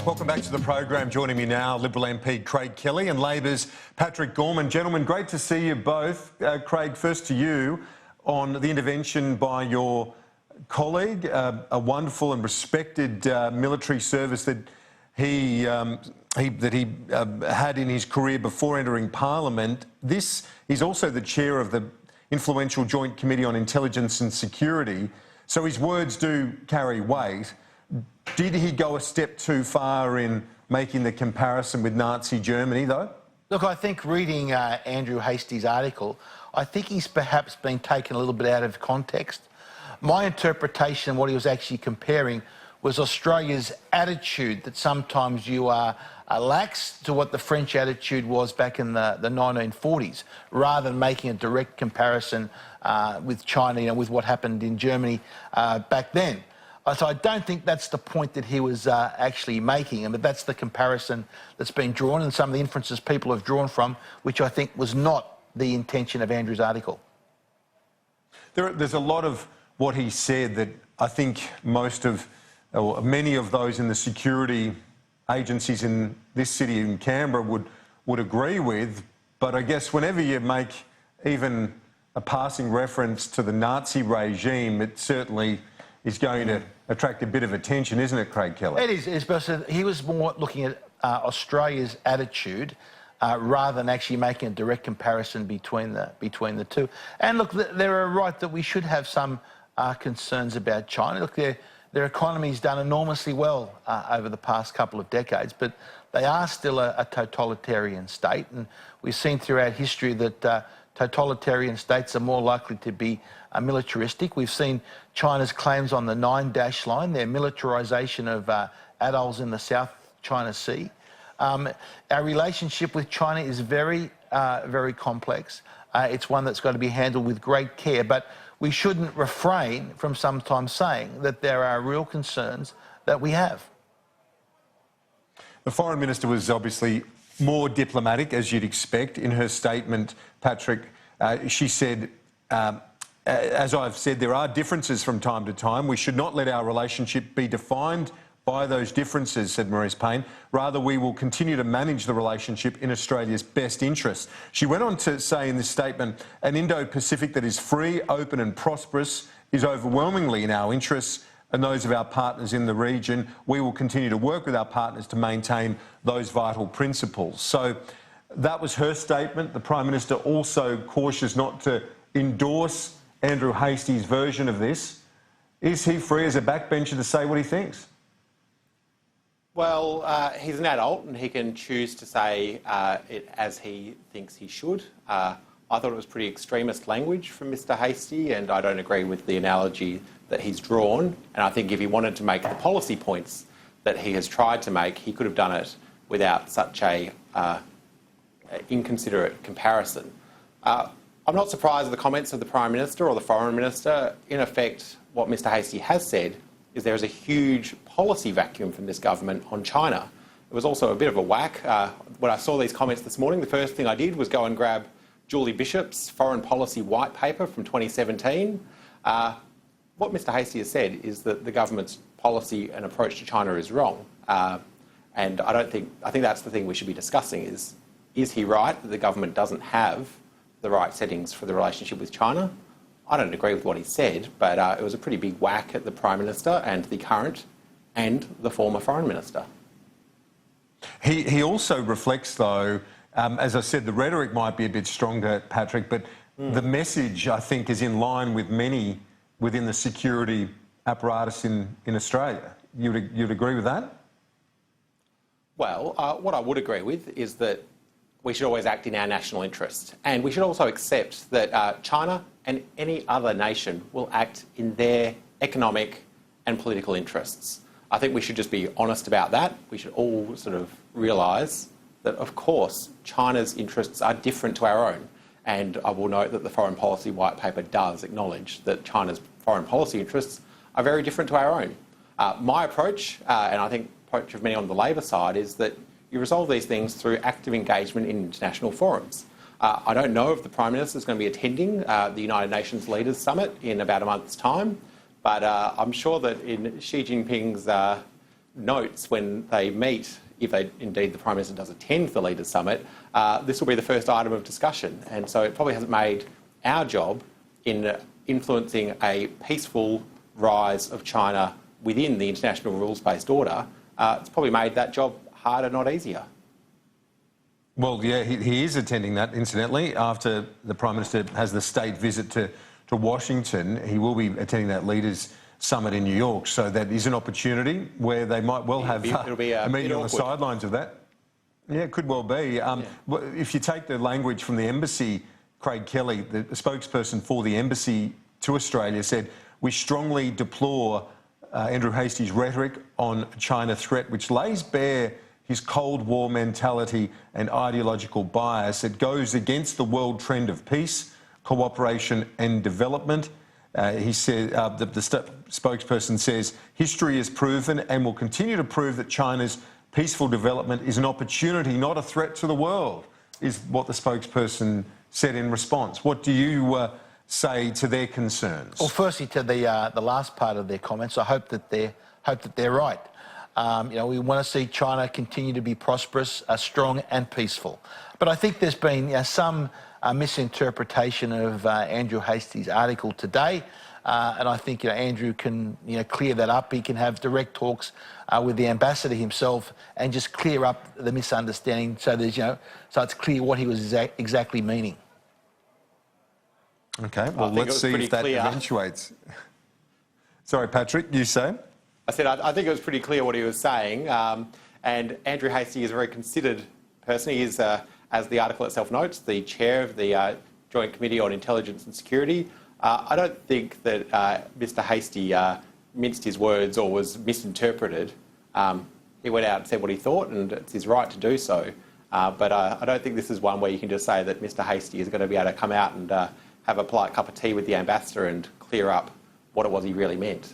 Welcome back to the program. Joining me now, Liberal MP Craig Kelly and Labor's Patrick Gorman. Gentlemen, great to see you both. Craig, first to you on the intervention by your colleague, a wonderful and respected military service that he had in his career before entering Parliament. He's also the chair of the influential Joint Committee on Intelligence and Security, so his words do carry weight. Did he go a step too far in making the comparison with Nazi Germany, though? Look, I think reading Andrew Hastie's article, I think he's perhaps been taken a little bit out of context. My interpretation of what he was actually comparing was Australia's attitude that sometimes you are lax to what the French attitude was back in the 1940s, rather than making a direct comparison with China, with what happened in Germany back then. So I don't think that's the point that he was actually making, but that's the comparison that's been drawn and some of the inferences people have drawn from, which I think was not the intention of Andrew's article. There's a lot of what he said that I think many of those in the security agencies in this city in Canberra would agree with, but I guess whenever you make even a passing reference to the Nazi regime, it certainly is going to attract a bit of attention, isn't it, Craig Kelly? It is, but he was more looking at Australia's attitude rather than actually making a direct comparison between the two. And look, they're right that we should have some concerns about China. Look, their economy's done enormously well over the past couple of decades, but they are still a totalitarian state, and we've seen throughout history that totalitarian states are more likely to be militaristic. We've seen China's claims on the 9 Dash Line, their militarisation of atolls in the South China Sea. Our relationship with China is very, very complex. It's one that's got to be handled with great care, but we shouldn't refrain from sometimes saying that there are real concerns that we have. The Foreign Minister was obviously more diplomatic, as you'd expect. In her statement, Patrick, she said, as I've said, there are differences from time to time. We should not let our relationship be defined by those differences, said Marise Payne. Rather, we will continue to manage the relationship in Australia's best interest. She went on to say in this statement, an Indo-Pacific that is free, open and prosperous is overwhelmingly in our interests and those of our partners in the region. We will continue to work with our partners to maintain those vital principles. So that was her statement. The Prime Minister also cautious not to endorse Andrew Hastie's version of this. Is he free as a backbencher to say what he thinks? Well, he's an adult and he can choose to say it as he thinks he should. I thought it was pretty extremist language from Mr Hastie, and I don't agree with the analogy that he's drawn. And I think if he wanted to make the policy points that he has tried to make, he could have done it without such a inconsiderate comparison. I'm not surprised at the comments of the Prime Minister or the Foreign Minister. In effect, what Mr Hastie has said is there is a huge policy vacuum from this government on China. It was also a bit of a whack. When I saw these comments this morning, the first thing I did was go and grab Julie Bishop's Foreign Policy White Paper from 2017. What Mr Hastie has said is that the government's policy and approach to China is wrong. And I think that's the thing we should be discussing is he right that the government doesn't have the right settings for the relationship with China? I don't agree with what he said, but it was a pretty big whack at the Prime Minister and the current and the former Foreign Minister. He also reflects, though, as I said, the rhetoric might be a bit stronger, Patrick, but the message, I think, is in line with many within the security apparatus in Australia. You'd agree with that? Well, what I would agree with is that we should always act in our national interest. And we should also accept that China and any other nation will act in their economic and political interests. I think we should just be honest about that. We should all sort of realise that, of course, China's interests are different to our own. And I will note that the Foreign Policy White Paper does acknowledge that China's foreign policy interests are very different to our own. My approach, and I think the approach of many on the Labor side, is that you resolve these things through active engagement in international forums. I don't know if the Prime Minister is going to be attending the United Nations Leaders Summit in about a month's time, but I'm sure that in Xi Jinping's notes when they meet, if indeed the Prime Minister does attend the Leaders' Summit, this will be the first item of discussion. And so it probably hasn't made our job in influencing a peaceful rise of China within the international rules-based order. It's probably made that job harder, not easier. Well, yeah, he is attending that, incidentally. After the Prime Minister has the state visit to Washington, he will be attending that Leaders' Summit in New York. So that is an opportunity where they might well have it'll be a meeting on the awkward. sidelines of that. Yeah, it could well be. If you take the language from the embassy, Craig Kelly, the spokesperson for the embassy to Australia, said, "We strongly deplore Andrew Hastie's rhetoric on China threat, which lays bare his Cold War mentality and ideological bias. It goes against the world trend of peace, cooperation and development." He said, the spokesperson says, "History has proven and will continue to prove that China's peaceful development is an opportunity, not a threat to the world," is what the spokesperson said in response. What do you say to their concerns? Well, firstly, to the last part of their comments, I hope that they're right. We want to see China continue to be prosperous, strong and peaceful. But I think there's been some misinterpretation of Andrew Hastie's article today. And I think Andrew can clear that up. He can have direct talks with the ambassador himself and just clear up the misunderstanding so there's so it's clear what he was exactly meaning. Okay, well, let's see if that eventuates. Sorry, Patrick, you say? I said I think it was pretty clear what he was saying. And Andrew Hastie is a very considered person. He is, as the article itself notes, the chair of the Joint Committee on Intelligence and Security. I don't think that Mr Hastie minced his words or was misinterpreted. He went out and said what he thought, and it's his right to do so. But I don't think this is one where you can just say that Mr Hastie is going to be able to come out and have a polite cup of tea with the ambassador and clear up what it was he really meant.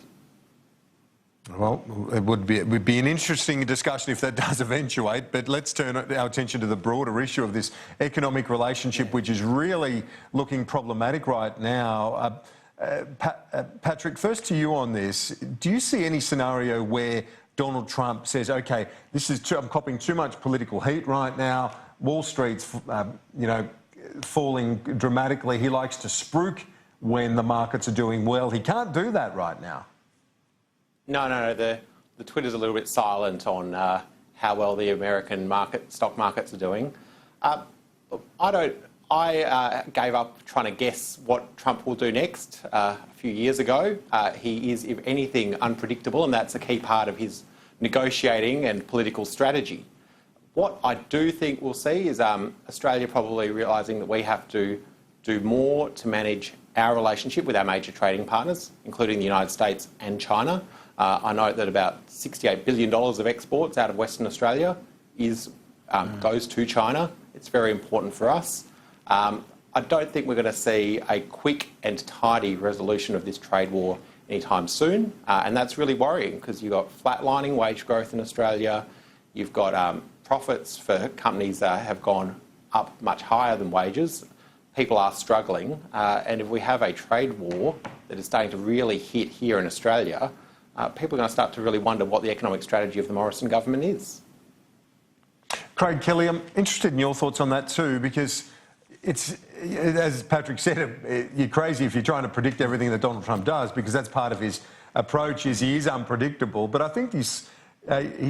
Well, it would be an interesting discussion if that does eventuate, but let's turn our attention to the broader issue of this economic relationship, which is really looking problematic right now. Patrick, first to you on this. Do you see any scenario where Donald Trump says, OK, I'm copping too much political heat right now, Wall Street's, falling dramatically, he likes to spruik when the markets are doing well. He can't do that right now. No. The Twitter's a little bit silent on how well the American stock markets are doing. I gave up trying to guess what Trump will do next a few years ago. He is, if anything, unpredictable, and that's a key part of his negotiating and political strategy. What I do think we'll see is Australia probably realising that we have to do more to manage our relationship with our major trading partners, including the United States and China. I know that about $68 billion of exports out of Western Australia goes to China. It's very important for us. I don't think we're going to see a quick and tidy resolution of this trade war anytime soon. And that's really worrying because you've got flatlining wage growth in Australia. You've got profits for companies that have gone up much higher than wages. People are struggling. And if we have a trade war that is starting to really hit here in Australia, people are going to start to really wonder what the economic strategy of the Morrison government is. Craig Kelly, I'm interested in your thoughts on that too, because it's, as Patrick said, you're crazy if you're trying to predict everything that Donald Trump does, because that's part of his approach, is he is unpredictable. But I think he's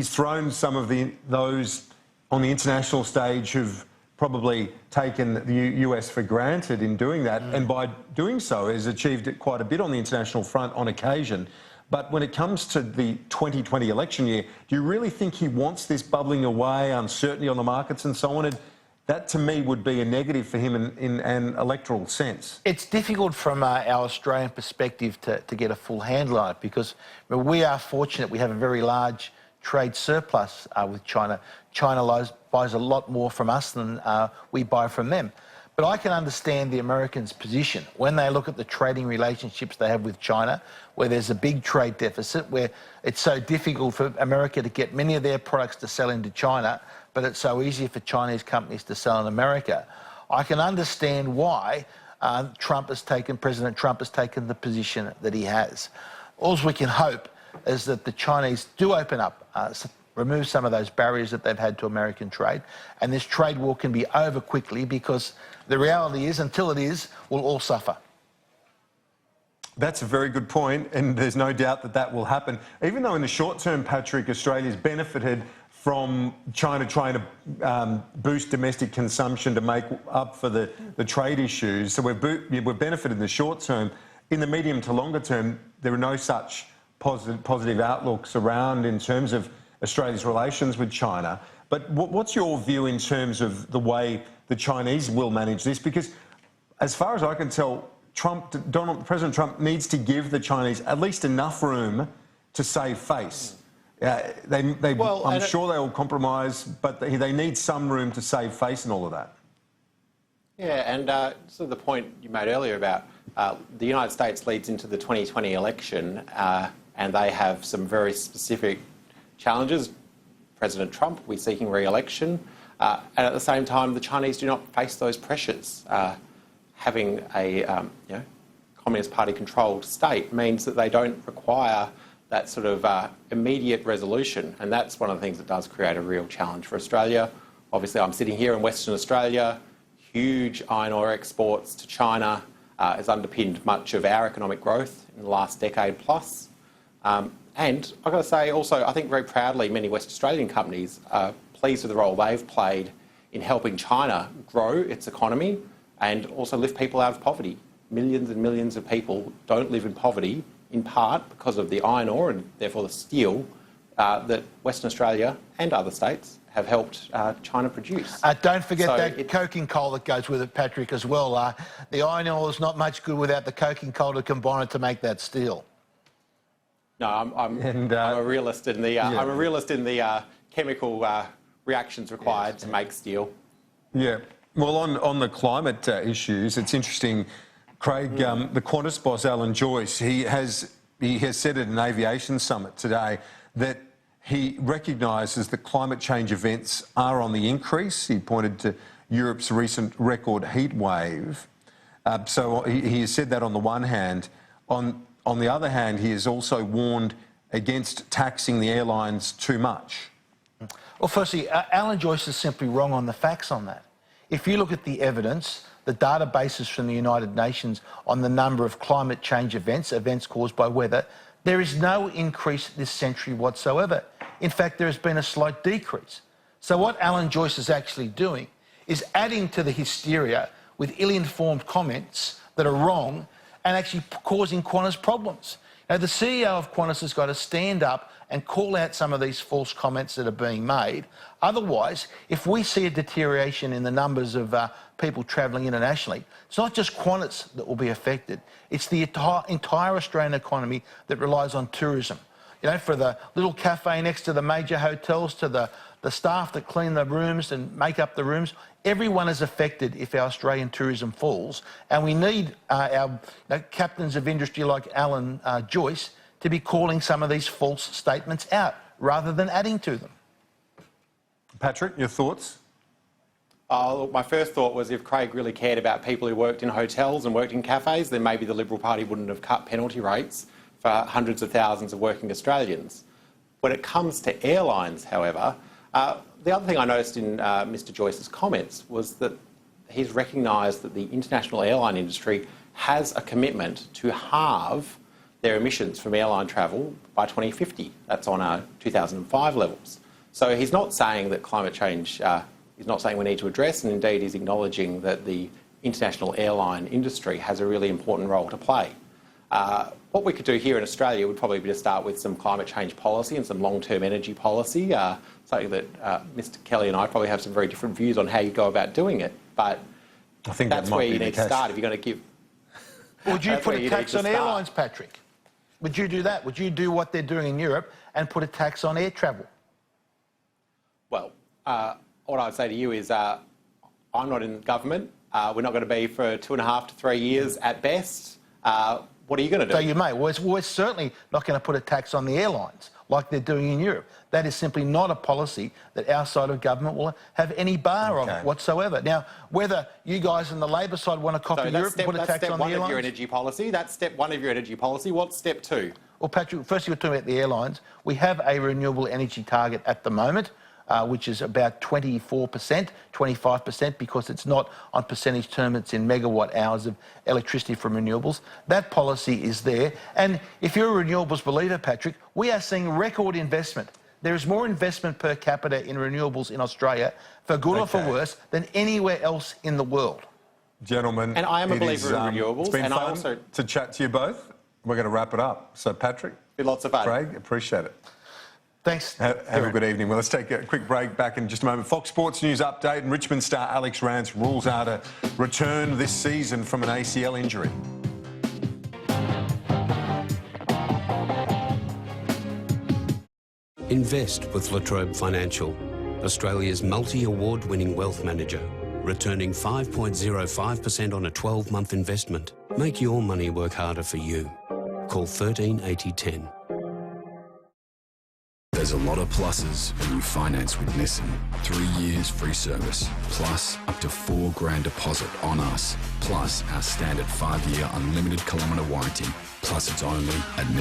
thrown some of those on the international stage who've probably taken the US for granted in doing that, and by doing so has achieved it quite a bit on the international front on occasion. But when it comes to the 2020 election year, do you really think he wants this bubbling away, uncertainty on the markets and so on? And that, to me, would be a negative for him in an electoral sense. It's difficult from our Australian perspective to get a full handle on it, because we are fortunate we have a very large trade surplus with China. China buys a lot more from us than we buy from them. But I can understand the Americans' position when they look at the trading relationships they have with China, where there's a big trade deficit, where it's so difficult for America to get many of their products to sell into China, but it's so easy for Chinese companies to sell in America. I can understand why President Trump has taken the position that he has. All we can hope is that the Chinese do open up, remove some of those barriers that they've had to American trade, and this trade war can be over quickly, because the reality is, until it is, we'll all suffer. That's a very good point, and there's no doubt that that will happen. Even though in the short term, Patrick, Australia's benefited from China trying to boost domestic consumption to make up for the trade issues. So we've benefited in the short term. In the medium to longer term, there are no such positive outlooks around in terms of Australia's relations with China. But what's your view in terms of the way the Chinese will manage this? Because as far as I can tell, President Trump needs to give the Chinese at least enough room to save face. I'm sure they will compromise, but they need some room to save face and all of that. Yeah, and so the point you made earlier about the United States leads into the 2020 election, and they have some very specific challenges. President Trump will be seeking re-election, and at the same time, the Chinese do not face those pressures. Having a Communist Party-controlled state means that they don't require that sort of immediate resolution, and that's one of the things that does create a real challenge for Australia. Obviously, I'm sitting here in Western Australia. Huge iron ore exports to China has underpinned much of our economic growth in the last decade plus. And I've got to say also, I think very proudly, many West Australian companies are pleased with the role they've played in helping China grow its economy and also lift people out of poverty. Millions and millions of people don't live in poverty, in part because of the iron ore and therefore the steel that Western Australia and other states have helped China produce. Don't forget that coking coal that goes with it, Patrick, as well. The iron ore is not much good without the coking coal to combine it to make that steel. No, I'm a realist in the I'm a realist in the chemical reactions required to make steel. Yeah. Well, on the climate issues, it's interesting. Craig, the Qantas boss, Alan Joyce, he has said at an aviation summit today that he recognises that climate change events are on the increase. He pointed to Europe's recent record heat wave. So he has said that on the one hand. On the other hand, he has also warned against taxing the airlines too much. Well, firstly, Alan Joyce is simply wrong on the facts on that. If you look at the evidence, the databases from the United Nations on the number of climate change events caused by weather, there is no increase this century whatsoever. In fact, there has been a slight decrease. So what Alan Joyce is actually doing is adding to the hysteria with ill-informed comments that are wrong and actually causing Qantas problems. Now, the CEO of Qantas has got to stand up and call out some of these false comments that are being made. Otherwise, if we see a deterioration in the numbers of people travelling internationally, it's not just Qantas that will be affected. It's the entire Australian economy that relies on tourism. You know, for the little cafe next to the major hotels, to the staff that clean the rooms and make up the rooms, everyone is affected if our Australian tourism falls. And we need our captains of industry like Alan Joyce to be calling some of these false statements out rather than adding to them. Patrick, your thoughts? Look, my first thought was if Craig really cared about people who worked in hotels and worked in cafes, then maybe the Liberal Party wouldn't have cut penalty rates for hundreds of thousands of working Australians. When it comes to airlines, however, the other thing I noticed in Mr Joyce's comments was that he's recognised that the international airline industry has a commitment to halve their emissions from airline travel by 2050. That's on 2005 levels. So he's not saying that climate change, he's not saying we need to address, and indeed he's acknowledging that the international airline industry has a really important role to play. What we could do here in Australia would probably be to start with some climate change policy and some long-term energy policy, something that Mr Kelly and I probably have some very different views on how you go about doing it, but I think that's where you need to start if you're going to give... Would you put a tax on airlines, Patrick? Would you do that? Would you do what they're doing in Europe and put a tax on air travel? Well, what I'd say to you is I'm not in government. We're not going to be for 2.5 to 3 years at best. What are you going to do? So you may. Well, we're certainly not going to put a tax on the airlines like they're doing in Europe. That is simply not a policy that our side of government will have any bar on whatsoever. Now, whether you guys on the Labor side want to copy Europe and put a tax on the airlines... That's step one of your energy policy. That's step one of your energy policy. What's step two? Well, Patrick, first you're talking about the airlines. We have a renewable energy target at the moment, which is about 24%, 25%, because it's not on percentage term, it's in megawatt hours of electricity from renewables. That policy is there. And if you're a renewables believer, Patrick, we are seeing record investment. There is more investment per capita in renewables in Australia, for good or for worse, than anywhere else in the world. Gentlemen, and I am a believer in renewables. It's been and fun I also to chat to you both. We're going to wrap it up. So, Patrick, been lots of fun. Craig, appreciate it. Thanks. Have a good evening. Well, let's take a quick break. Back in just a moment. Fox Sports News update, and Richmond star Alex Rance rules out a return this season from an ACL injury. Invest with Latrobe Financial, Australia's multi-award-winning wealth manager, returning 5.05% on a 12-month investment. Make your money work harder for you. Call 138010. There's a lot of pluses when you finance with Nissan. 3 years free service, plus up to $4,000 deposit on us, plus our standard 5-year unlimited kilometre warranty, plus it's only at Nissan.